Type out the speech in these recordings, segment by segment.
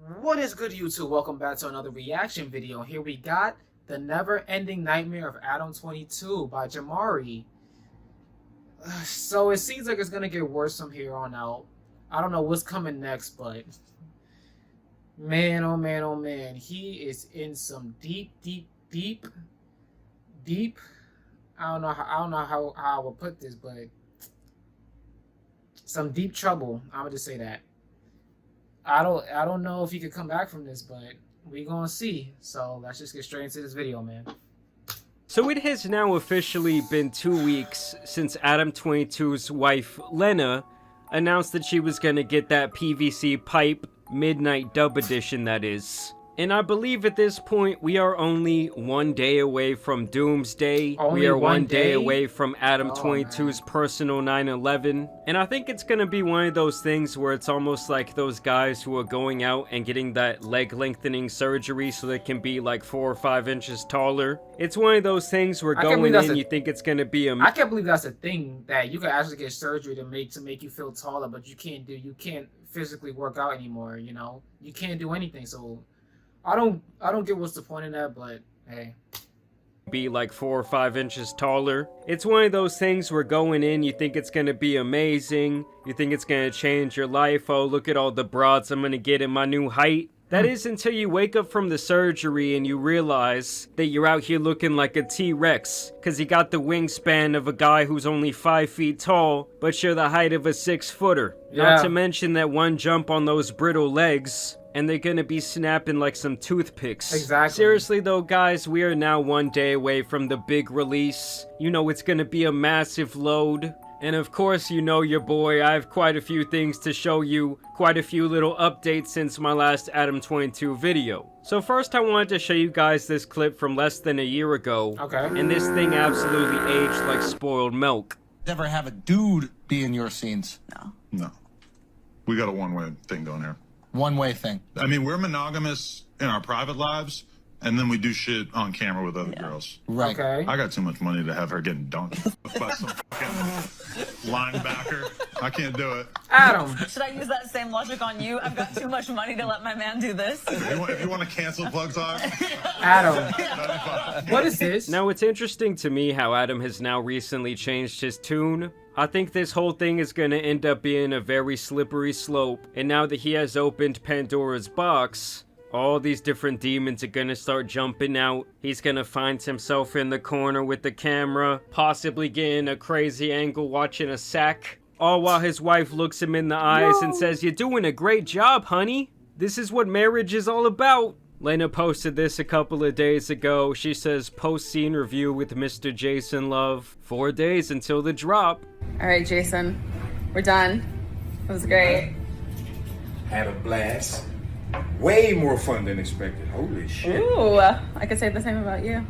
What is good, YouTube? Welcome back to another reaction video. Here we got The Never-Ending Nightmare of Adam22 by Jamari. So it seems like it's going to get worse from here on out. I don't know what's coming next, but man, oh man, oh man. He is in some deep, I don't know how I would put this, but some deep trouble. I would just say that. I don't know if he could come back from this, but we gonna see. So let's just get straight into this video, man. So it has now officially been 2 weeks since Adam22's wife, Lena, announced that she was gonna get that PVC pipe midnight dub edition, that is. And I believe at this point we are only 1 day away from Doomsday. We are one day away from Adam22's personal 9/11. And I think it's gonna be one of those things where it's almost like those guys who are going out and getting that leg lengthening surgery so they can be like 4 or 5 inches taller. It's one of those things where going in you think it's gonna be a... I can't believe that's a thing, that you can actually get surgery to make you feel taller, but you can't physically work out anymore, you know? You can't do anything, so I don't get what's the point in that, but hey. Be like 4 or 5 inches taller. It's one of those things where going in, you think it's gonna be amazing. You think it's gonna change your life. Oh, look at all the broads I'm gonna get in my new height. That is until you wake up from the surgery and you realize that you're out here looking like a T-Rex. Cause you got the wingspan of a guy who's only 5 feet tall, but you're the height of a 6-footer. Yeah. Not to mention that one jump on those brittle legs, and they're gonna be snapping like some toothpicks. Exactly. Seriously though, guys, we are now 1 day away from the big release. You know it's gonna be a massive load. And of course, you know your boy, I have quite a few things to show you, quite a few little updates since my last Adam22 video. So first I wanted to show you guys this clip from less than a year ago. Okay. And this thing absolutely aged like spoiled milk. Never have a dude be in your scenes? No. We got a one-way thing going here. One-way thing. I mean, we're monogamous in our private lives, and then we do shit on camera with other girls. Right. Okay. I got too much money to have her getting dunked by some fucking linebacker. I can't do it. Adam. Should I use that same logic on you? I've got too much money to let my man do this. If you want to cancel Plug Talk, Adam. What is this? Now it's interesting to me how Adam has now recently changed his tune. I think this whole thing is gonna end up being a very slippery slope, and now that he has opened Pandora's box, all these different demons are gonna start jumping out. He's gonna find himself in the corner with the camera, possibly getting a crazy angle watching a sack, all while his wife looks him in the eyes and says, "You're doing a great job, honey. This is what marriage is all about." Lena posted this a couple of days ago. She says, post-scene review with Mr. Jason Love. 4 days until the drop. All right, Jason, we're done. It was great. Had a blast. Way more fun than expected. Holy shit. Ooh, I could say the same about you. I'm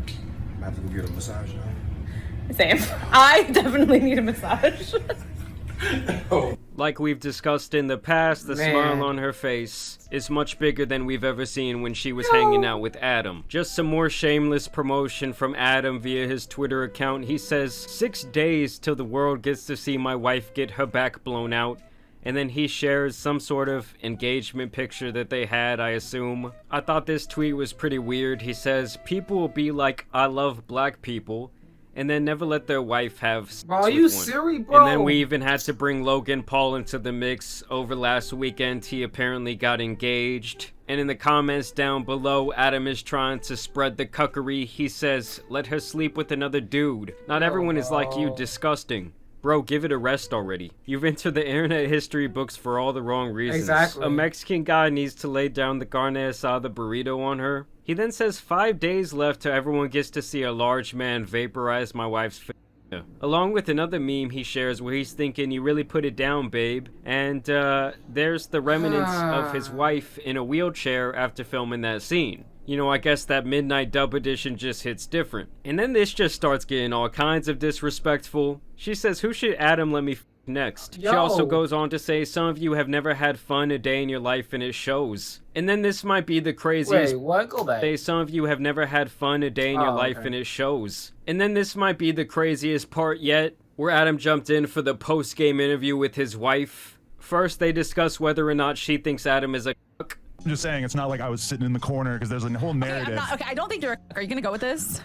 about to go get a massage now. Same. I definitely need a massage. Oh. Like we've discussed in the past, the smile on her face is much bigger than we've ever seen when she was hanging out with Adam. Just some more shameless promotion from Adam via his Twitter account. He says, 6 days till the world gets to see my wife get her back blown out. And then he shares some sort of engagement picture that they had, I assume. I thought this tweet was pretty weird. He says, people will be like, I love black people, and then never let their wife have sex Bro, are with you one. serious, bro? And then we even had to bring Logan Paul into the mix. Over last weekend, he apparently got engaged. And in the comments down below, Adam is trying to spread the cuckery. He says, let her sleep with another dude. Not everyone is like you, disgusting. Bro, give it a rest already. You've entered the internet history books for all the wrong reasons. Exactly. A Mexican guy needs to lay down the carne asada burrito on her. He then says 5 days left till everyone gets to see a large man vaporize my wife's face. Along with another meme he shares where he's thinking, you really put it down, babe. And there's the remnants of his wife in a wheelchair after filming that scene. You know, I guess that midnight dub edition just hits different. And then this just starts getting all kinds of disrespectful. She says, who should Adam let me f next? She also goes on to say, some of you have never had fun a day in your life and it shows. And then this might be the craziest. Wait, what? Go back. Some of you have never had fun a day in your life and it shows. And then this might be the craziest part yet, where Adam jumped in for the post-game interview with his wife. First, they discuss whether or not she thinks Adam is a I'm just saying, it's not like I was sitting in the corner because there's a whole narrative. Okay, I don't think you're. Are you gonna go with this?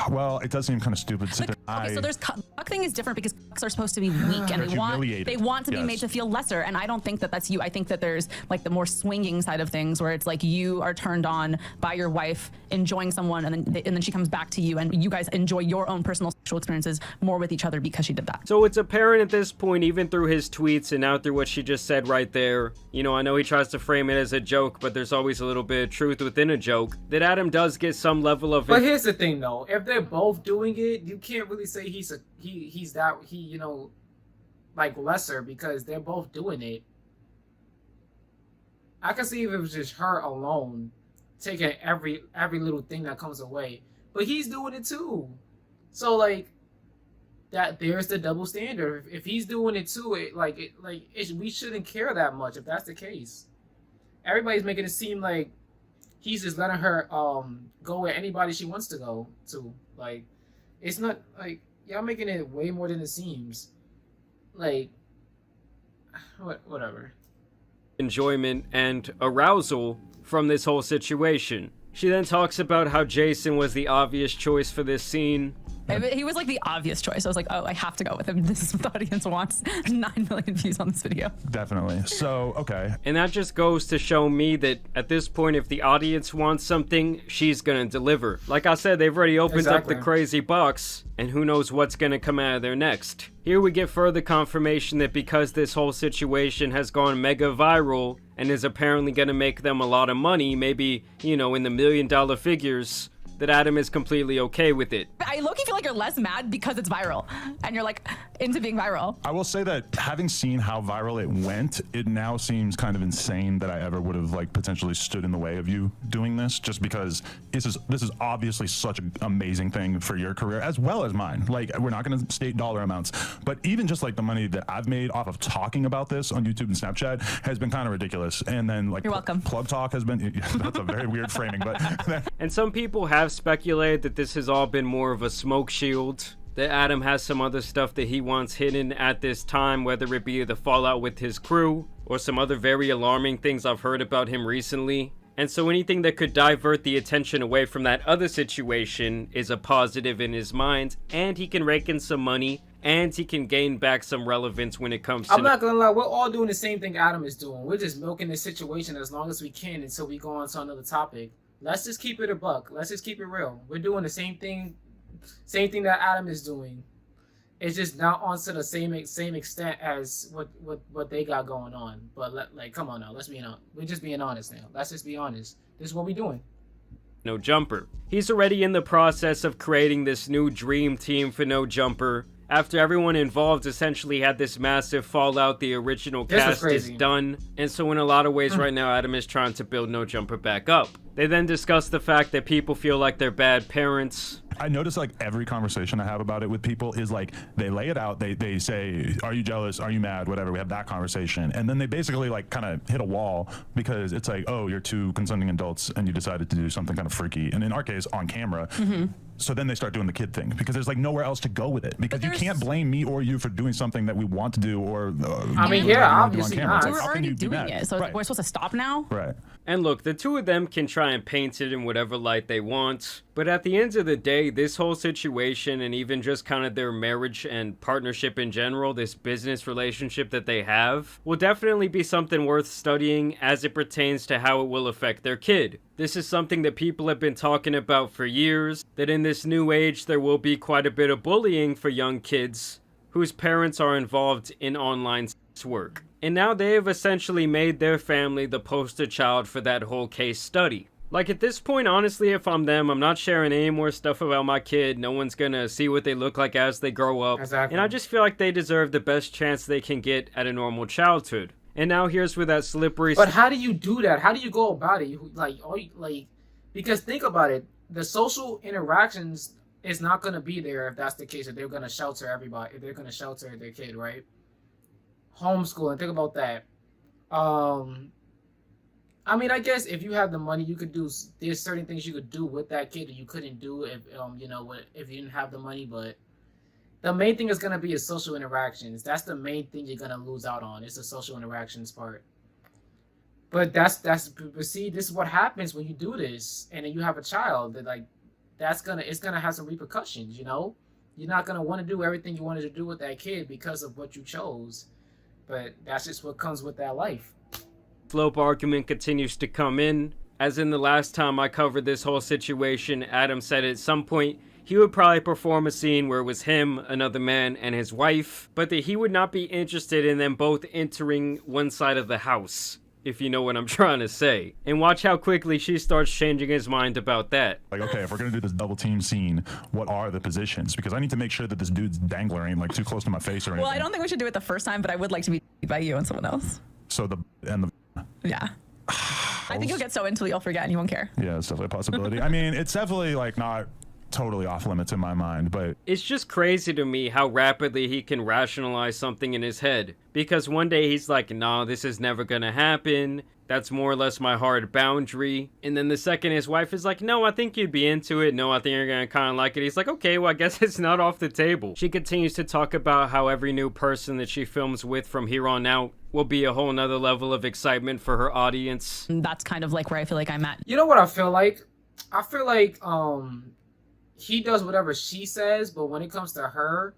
Well, it does seem kind of stupid to deny. Okay, so there's cuck thing is different because cucks are supposed to be weak and they want to be made to feel lesser, and I don't think that that's you. I think that there's like the more swinging side of things where it's like you are turned on by your wife enjoying someone, and then she comes back to you, and you guys enjoy your own personal sexual experiences more with each other because she did that. So it's apparent at this point, even through his tweets and now through what she just said right there, you know, I know he tries to frame it as a joke, but there's always a little bit of truth within a joke, that Adam does get some level of... But here's the thing, though. If they're both doing it, you can't really say he's you know, like lesser, because they're both doing it. I can see if it was just her alone taking every little thing that comes away, but he's doing it too. So like that, there's the double standard. If he's doing it too, we shouldn't care that much if that's the case. Everybody's making it seem like he's just letting her go where anybody she wants to go to. Like, it's not like, y'all making it way more than it seems. Like, whatever. Enjoyment and arousal from this whole situation. She then talks about how Jason was the obvious choice for this scene. He was like the obvious choice. I was like, oh, I have to go with him. This is what the audience wants. 9 million views on this video. Definitely. So, okay. And that just goes to show me that at this point, if the audience wants something, she's gonna deliver. Like I said, they've already opened up the crazy box, and who knows what's gonna come out of there next. Here we get further confirmation that because this whole situation has gone mega viral and is apparently gonna make them a lot of money, maybe, you know, in the $1 million figures, that Adam is completely okay with it. I low-key feel like you're less mad because it's viral, and you're like into being viral. I will say that having seen how viral it went, it now seems kind of insane that I ever would have like potentially stood in the way of you doing this, just because this is obviously such an amazing thing for your career as well as mine. Like, we're not going to state dollar amounts, but even just like the money that I've made off of talking about this on YouTube and Snapchat has been kind of ridiculous. And then like you're welcome. Plug talk has been, that's a very weird framing, but and some people have speculated that this has all been more of a smoke shield, that Adam has some other stuff that he wants hidden at this time, whether it be the fallout with his crew or some other very alarming things I've heard about him recently. And so anything that could divert the attention away from that other situation is a positive in his mind, and he can rake in some money, and he can gain back some relevance when it comes to... I'm not gonna lie, we're all doing the same thing Adam is doing. We're just milking the situation as long as we can until we go on to another topic. Let's just keep it a buck. Let's just keep it real. We're doing the same thing that Adam is doing. It's just not on to the same extent as what they got going on. But like, come on now, let's be honest. We're just being honest now. Let's just be honest. This is what we're doing. No Jumper. He's already in the process of creating this new dream team for No Jumper. After everyone involved essentially had this massive fallout, the original cast is done. And so in a lot of ways right now, Adam is trying to build No Jumper back up. They then discuss the fact that people feel like they're bad parents. I notice like every conversation I have about it with people is like, they lay it out, they say, are you jealous, are you mad, whatever, we have that conversation, and then they basically like kind of hit a wall because it's like, oh, you're two consenting adults and you decided to do something kind of freaky, and in our case on camera. So then they start doing the kid thing because there's like nowhere else to go with it, because you can't blame me or you for doing something that we want to do or I mean, yeah, obviously not. We're already doing it, so right. we're supposed to stop now? Right. And look, the two of them can try and paint it in whatever light they want, but at the end of the day, this whole situation and even just kind of their marriage and partnership in general, this business relationship that they have, will definitely be something worth studying as it pertains to how it will affect their kid. This is something that people have been talking about for years, that in this new age there will be quite a bit of bullying for young kids whose parents are involved in online sex work. And now they have essentially made their family the poster child for that whole case study. Like, at this point, honestly, if I'm them, I'm not sharing any more stuff about my kid. No one's gonna see what they look like as they grow up. Exactly. And I just feel like they deserve the best chance they can get at a normal childhood. And now here's where that slippery... But how do you do that? How do you go about it? Because think about it. The social interactions is not going to be there if that's the case. If they're going to shelter everybody. If they're going to shelter their kid, right? Homeschooling. Think about that. I mean, I guess if you have the money, you could do... There's certain things you could do with that kid that you couldn't do if if you didn't have the money, but... The main thing is going to be his social interactions. That's the main thing you're going to lose out on. It's the social interactions part. But but see, this is what happens when you do this, and then you have a child. That like, it's gonna have some repercussions. You know, you're not gonna want to do everything you wanted to do with that kid because of what you chose. But that's just what comes with that life. Flope argument continues to come in. As in the last time I covered this whole situation, Adam said at some point he would probably perform a scene where it was him, another man, and his wife, but that he would not be interested in them both entering one side of the house, if you know what I'm trying to say. And watch how quickly she starts changing his mind about that. Like, okay, if we're gonna do this double team scene, what are the positions? Because I need to make sure that this dude's dangling like too close to my face or anything. Well, I don't think we should do it the first time, but I would like to be by you and someone else. So Yeah. I think you'll get so into it you'll forget and you won't care. Yeah, it's definitely a possibility. I mean, it's definitely like not totally off limits in my mind, but it's just crazy to me how rapidly he can rationalize something in his head. Because one day he's like, nah, this is never gonna happen. That's more or less my hard boundary. And then the second his wife is like, no, I think you'd be into it. No, I think you're gonna kind of like it. He's like, okay, well, I guess it's not off the table. She continues to talk about how every new person that she films with from here on out will be a whole nother level of excitement for her audience. That's kind of like where I feel like I'm at. You know what I feel like? I feel like he does whatever she says, but when it comes to her,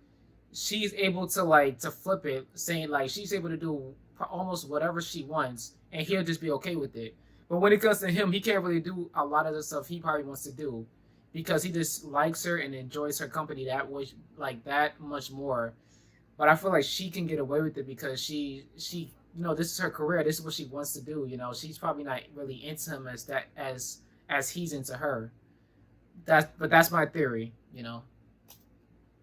she's able to flip it, saying like she's able to do almost whatever she wants, and he'll just be okay with it. But when it comes to him, he can't really do a lot of the stuff he probably wants to do because he just likes her and enjoys her company that much more. But I feel like she can get away with it because she this is her career. This is what she wants to do. She's probably not really into him as he's into her. But that's my theory.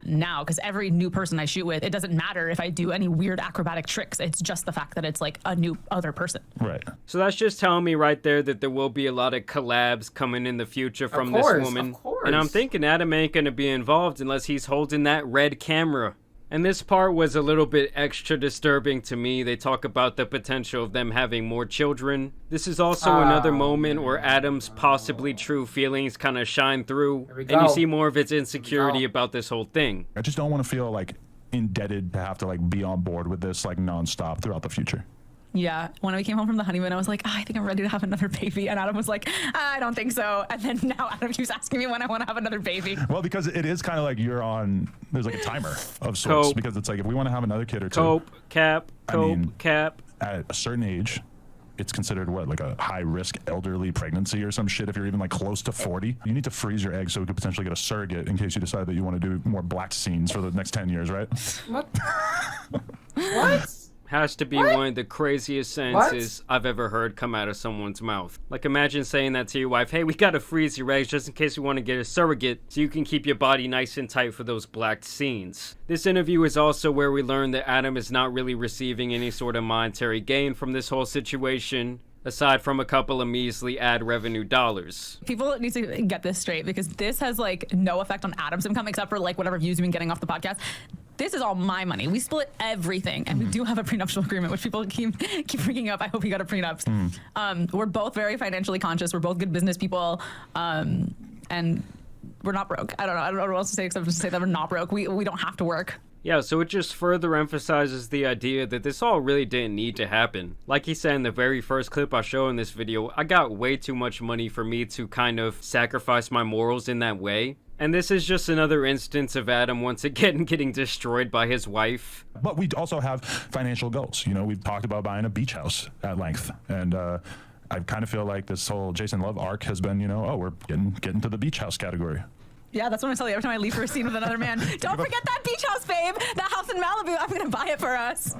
Now, because every new person I shoot with, it doesn't matter if I do any weird acrobatic tricks. It's just the fact that it's like a new other person. right. So that's just telling me right there that there will be a lot of collabs coming in the future from this woman. Of course. And I'm thinking Adam ain't gonna be involved unless he's holding that red camera. And this part was a little bit extra disturbing to me. They talk about the potential of them having more children. This is also another moment where Adam's possibly true feelings kind of shine through. And you see more of his insecurity about this whole thing. I just don't want to feel like indebted to have to like be on board with this like nonstop throughout the future. Yeah, when we came home from the honeymoon, I was like, I think I'm ready to have another baby. And Adam was like, I don't think so. And then now Adam keeps asking me when I want to have another baby. Well, because it is kind of like there's like a timer of sorts. Cope. Because it's like if we want to have another kid or two. Cap. At a certain age, it's considered like a high risk elderly pregnancy or some shit. If you're even like close to 40, you need to freeze your eggs so we could potentially get a surrogate in case you decide that you want to do more black scenes for the next 10 years, right? What? What? Has to be one of the craziest sentences I've ever heard come out of someone's mouth. Like, imagine saying that to your wife, hey, we gotta freeze your eggs just in case we want to get a surrogate so you can keep your body nice and tight for those black scenes. This interview is also where we learn that Adam is not really receiving any sort of monetary gain from this whole situation, aside from a couple of measly ad revenue dollars. People need to get this straight because this has like no effect on Adam's income except for like whatever views you've been getting off the podcast. This is all my money. We split everything, and we do have a prenuptial agreement, which people keep bringing up. I hope you got a prenup. We're both very financially conscious. We're both good business people, and we're not broke. I don't know what else to say except to say that we're not broke. We don't have to work. Yeah, so it just further emphasizes the idea that this all really didn't need to happen. Like he said in the very first clip I show in this video, I got way too much money for me to kind of sacrifice my morals in that way. And this is just another instance of Adam once again getting destroyed by his wife. But we also have financial goals. We've talked about buying a beach house at length. And I kind of feel like this whole Jason Love arc has been, we're getting to the beach house category. Yeah, that's what I tell you every time I leave for a scene with another man. Don't forget that beach house, babe. That house in Malibu. I'm going to buy it for us.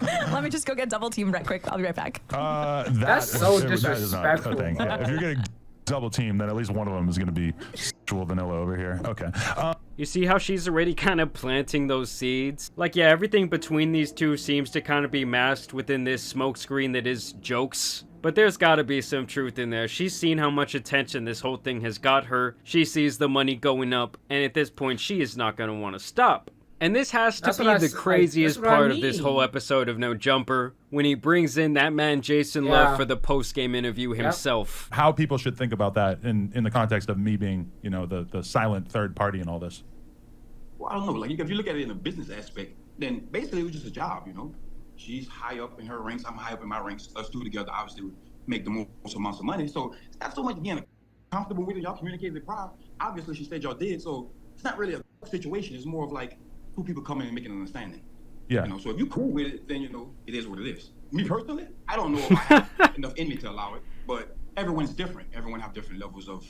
Let me just go get double teamed right quick. I'll be right back. That's so disrespectful. That is not a thing. Yeah, if you're getting double team, then at least one of them is going to be sexual vanilla over here. Okay. You see how she's already kind of planting those seeds? Like, yeah, everything between these two seems to kind of be masked within this smokescreen that is jokes. But there's gotta be some truth in there. She's seen how much attention this whole thing has got her. She sees the money going up, and at this point, she is not gonna want to stop. And this has to be the craziest part of this whole episode of No Jumper, when he brings in that man Jason Love for the post-game interview himself. How people should think about that in the context of me being, the silent third party in all this. Well, I don't know. Like, if you look at it in a business aspect, then basically it was just a job, She's high up in her ranks. I'm high up in my ranks. Us two together, obviously, would make the most amounts of money. So it's not so much being comfortable with it. Y'all communicated it prior. Obviously, she said y'all did. So it's not really a situation. It's more of like two people coming and making an understanding. Yeah. You know, so if you cool with it, then, you know, it is what it is. Me personally, I don't know if I have enough in me to allow it, but everyone's different. Everyone have different levels of,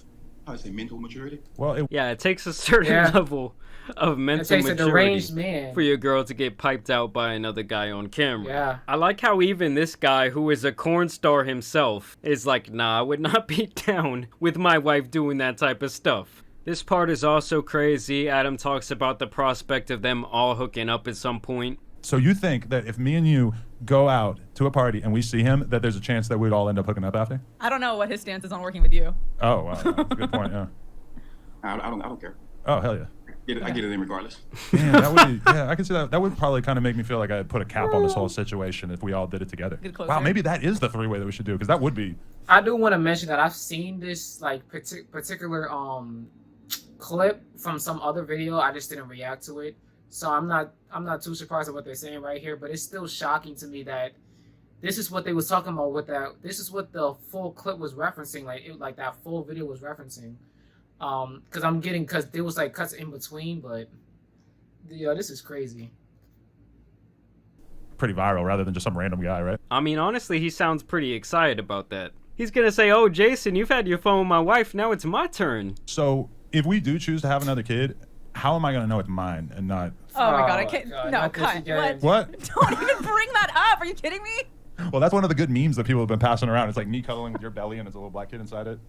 how do I say, mental maturity. Well, yeah, it takes a certain level of mental maturity for your girl to get piped out by another guy on camera. Yeah. I like how even this guy, who is a corn star himself, is like, nah, I would not be down with my wife doing that type of stuff. This part is also crazy. Adam talks about the prospect of them all hooking up at some point. So you think that if me and you go out to a party and we see him, that there's a chance that we'd all end up hooking up after? I don't know what his stance is on working with you. Oh, wow. That's a good point, yeah. I don't care. Oh, hell yeah. I get it in regardless. Man, that would be, yeah, I can see that. That would probably kind of make me feel like I put a cap on this whole situation if we all did it together. Wow, maybe that is the three-way that we should do, because that would be... I do want to mention that I've seen this like particular clip from some other video. I just didn't react to it. So I'm not too surprised at what they're saying right here, but it's still shocking to me that this is what they was talking about with that. This is what the full clip was referencing, like that full video was referencing. Because there was like cuts in between, but yeah, this is crazy. Pretty viral rather than just some random guy, right? I mean, honestly, he sounds pretty excited about that. He's gonna say, "Oh, Jason, you've had your phone with my wife. Now it's my turn." So if we do choose to have another kid, how am I gonna know it's mine and not? Oh my god, I can't. No, cut. What? Don't even bring that up. Are you kidding me? Well, that's one of the good memes that people have been passing around. It's like me cuddling with your belly and it's a little black kid inside it.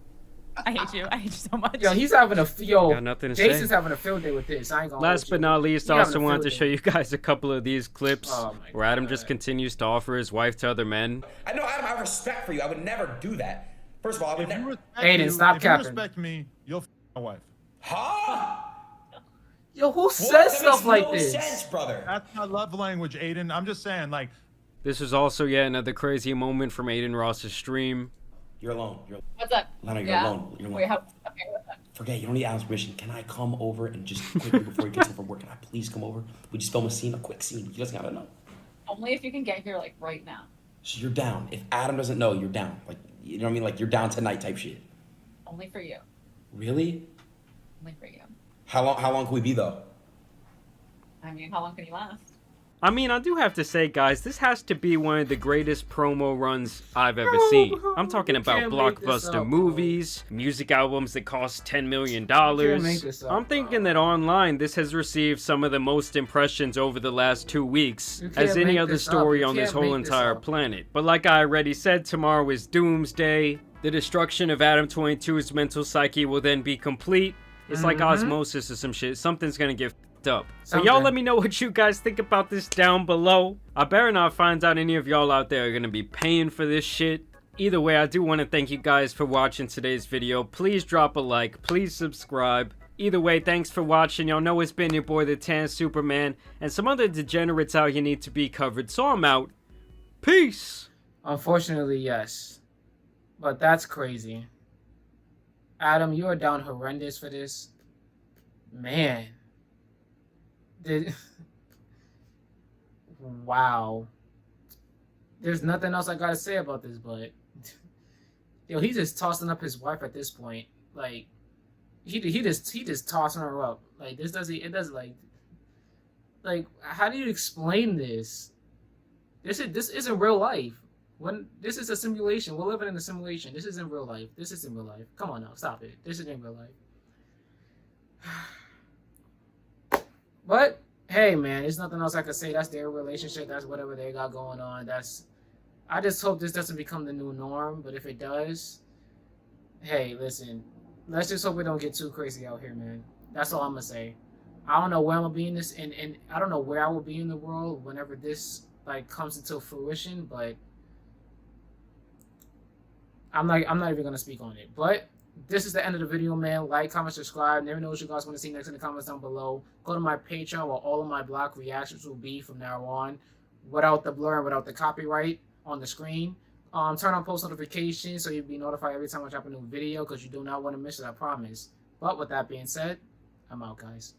I hate you. I hate you so much. Yo, he's having a Jason's say. having a field day with this. I ain't gonna. Last but not least, I also wanted to show you guys a couple of these clips where Adam just continues to offer his wife to other men. I know, Adam, I have respect for you. I would never do that. First of all, I would never. Aiden, stop capping. If you respect me, you'll f my wife. Huh? Yo, who says stuff like this? Sense, brother. That's my love language, Aiden. I'm just saying, like. This is also yet another crazy moment from Aiden Ross's stream. You're alone. What's up? Lana, you're alone. You're alone. Wait, okay, what's up? Forget, you don't need Adam's permission. Can I come over and just quickly before he gets home from work, can I please come over? We just film a scene, a quick scene. He doesn't gotta know. Only if you can get here, like, right now. So you're down. If Adam doesn't know, you're down. Like, you know what I mean? Like, you're down tonight type shit. Only for you. Really? Only for you. How long can we be, though? I mean, how long can you last? I mean, I do have to say, guys, this has to be one of the greatest promo runs I've ever seen. I'm talking about blockbuster movies, music albums that cost $10 million. I'm thinking that online, this has received some of the most impressions over the last 2 weeks as any other story on this whole entire planet. But like I already said, tomorrow is Doomsday. The destruction of Adam22's mental psyche will then be complete. It's like osmosis or some shit. Something's gonna get up. So y'all let me know what you guys think about this down below. I better not find out any of y'all out there are gonna be paying for this shit. Either way, I do want to thank you guys for watching today's video. Please drop a like, please subscribe. Either way, thanks for watching. Y'all know it's been your boy the Tan Superman and some other degenerates out here need to be covered. So I'm out. Peace. Unfortunately, yes. But that's crazy. Adam, you are down horrendous for this. Man. Wow. There's nothing else I gotta say about this, but yo, he's just tossing up his wife at this point. Like he just tossing her up. Like this doesn't like how do you explain this? This isn't real life. When this is a simulation, we're living in a simulation. This isn't real life. This isn't real life. Come on now, stop it. This isn't real life. But hey, man, there's nothing else I can say. That's their relationship. That's whatever they got going on. I just hope this doesn't become the new norm. But if it does, hey, listen, let's just hope we don't get too crazy out here, man. That's all I'm gonna say. I don't know where I'm gonna be in this, and I don't know where I will be in the world whenever this like comes into fruition. But I'm not even gonna speak on it. But this is the end of the video, man. Like, comment, subscribe. Never know what you guys want to see next in the comments down below. Go to my Patreon where all of my block reactions will be from now on, without the blur and without the copyright on the screen. Turn on post notifications so you'll be notified every time I drop a new video because you do not want to miss it, I promise. But with that being said, I'm out, guys.